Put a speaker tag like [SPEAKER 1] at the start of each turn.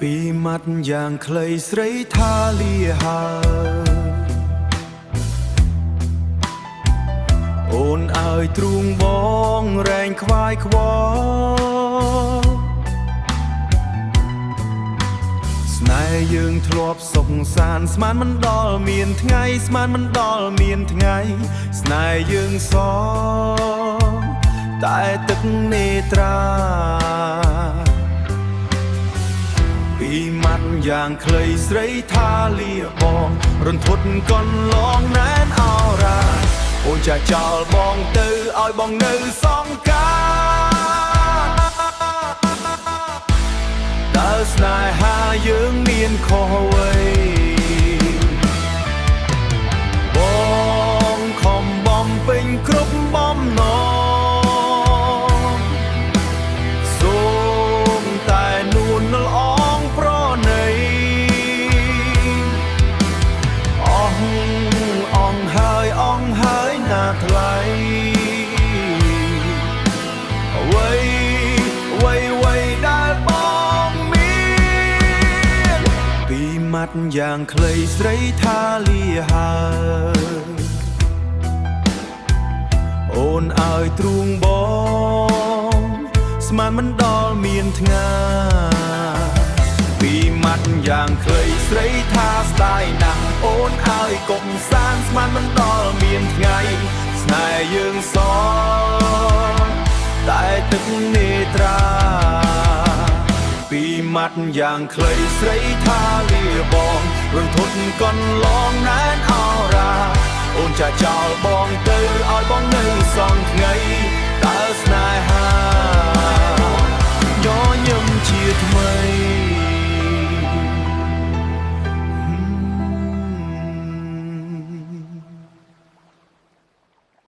[SPEAKER 1] ពីម៉ាត់យ៉ាងខ្លីស្រីថាលាហើអូនអើយទ្រូងបងរែងខ្វាយខ្វល់ស្នេហ៍យើងធ្លាប់សុខសាន្តស្មានមិនដល់មានថ្ងៃស្មានមិនដល់មានថ្ងៃស្នេហ៍យើងសតែទឹកនេត្រាពីម៉ាត់យ៉ាងខ្លីស្រីថាលាបងរន្ធត់កន្លងណែនអរ៉ាអូនចាចោលបងទៅឲ្យបងនៅសងការតើស្នេហាយើងមានខុសអ្វីបងខំបំពេញគ្រប់បំណងសូមតែនួនល្អងប្រណីអស់ហើយណាថ្លៃអ្វីដែលបងមានពីម៉ាត់យ៉ាងខ្លីស្រីថាលាហើយអូនអើយទ្រូងបងស្មានមិនដល់មានថ្ងៃពីម៉ាត់យ៉ាងខ្លីស្រីថាស្ដាយណាស់អូនអើយកុំសានស្មានមិនដល់មានថ្ងៃស្នេហ៍យើងសតែទឹកនេត្រាពីម៉ាត់យ៉ាងខ្លីស្រីថាលាបងរន្ធត់កន្លងណែនអរ៉ាអូនចាចោលបងទៅឲ្យបងនៅសងថ្ងៃ